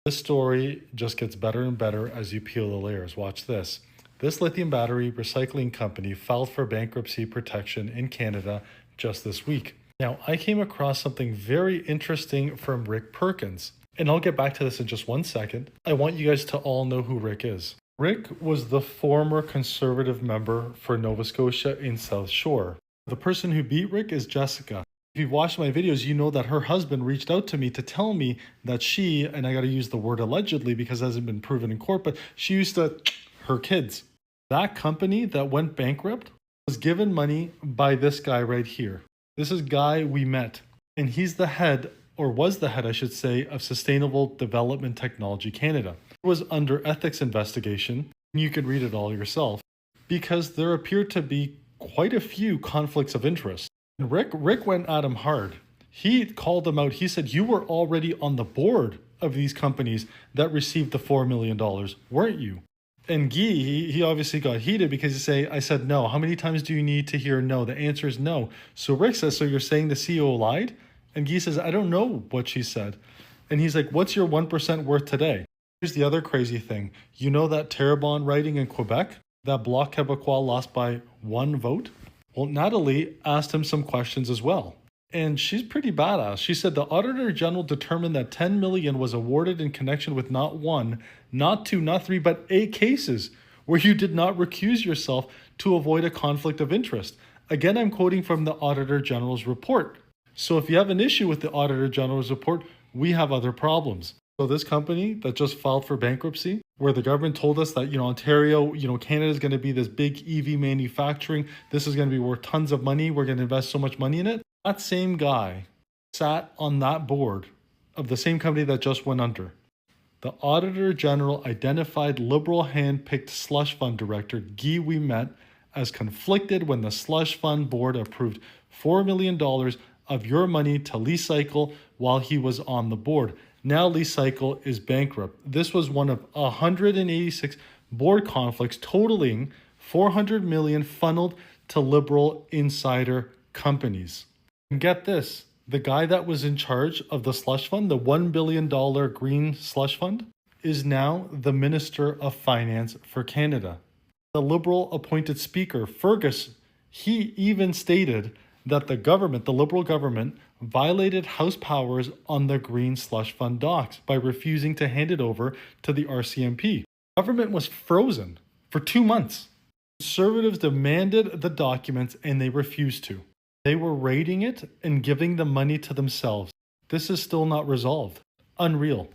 This story just gets better and better as you peel the layers. Watch this. This lithium battery recycling company filed for bankruptcy protection in Canada just this week. Now, I came across something very interesting from Rick Perkins, and I'll get back to this in just one second. I want you guys to all know who Rick is. Rick was the former Conservative member for Nova Scotia in South Shore. The person who beat Rick is Jessica. If you've watched my videos, you know that her husband reached out to me to tell me that she, and I got to use the word allegedly because it hasn't been proven in court, but she used to her kids. That company that went bankrupt was given money by this guy right here. This is Guy we met, and he's the head, or was the head, I should say, of Sustainable Development Technology Canada. It was under ethics investigation. You can read it all yourself because there appeared to be quite a few conflicts of interest. And Rick went at him hard. He called them out. He said, you were already on the board of these companies that received the $4 million, weren't you? And Guy, he obviously got heated because I said no. How many times do you need to hear no? The answer is no. So Rick says, so you're saying the CEO lied? And Guy says, I don't know what she said. And he's like, what's your 1% worth today? Here's the other crazy thing. You know that Terrebonne riding in Quebec? That Bloc Québécois lost by 1 vote? Well, Natalie asked him some questions as well. And she's pretty badass. She said the Auditor General determined that $10 million was awarded in connection with not 1, not 2, not 3, but 8 cases where you did not recuse yourself to avoid a conflict of interest. Again, I'm quoting from the Auditor General's report. So if you have an issue with the Auditor General's report, we have other problems. So this company that just filed for bankruptcy, where the government told us that, Ontario, Canada is going to be this big EV manufacturing. This is going to be worth tons of money. We're going to invest so much money in it. That same guy sat on that board of the same company that just went under. The Auditor General identified Liberal hand-picked slush fund director Guy Ouimet as conflicted when the slush fund board approved $4 million of your money to Lease Cycle while he was on the board. Now Lease Cycle is bankrupt. This was one of 186 board conflicts totaling $400 million funneled to Liberal insider companies. And get this, the guy that was in charge of the slush fund, the $1 billion green slush fund, is now the Minister of Finance for Canada. The Liberal appointed Speaker, Fergus, he even stated that the government, the Liberal government, violated House powers on the Green Slush Fund docs by refusing to hand it over to the RCMP. Government was frozen for 2 months. Conservatives demanded the documents and they refused to. They were raiding it and giving the money to themselves. This is still not resolved. Unreal.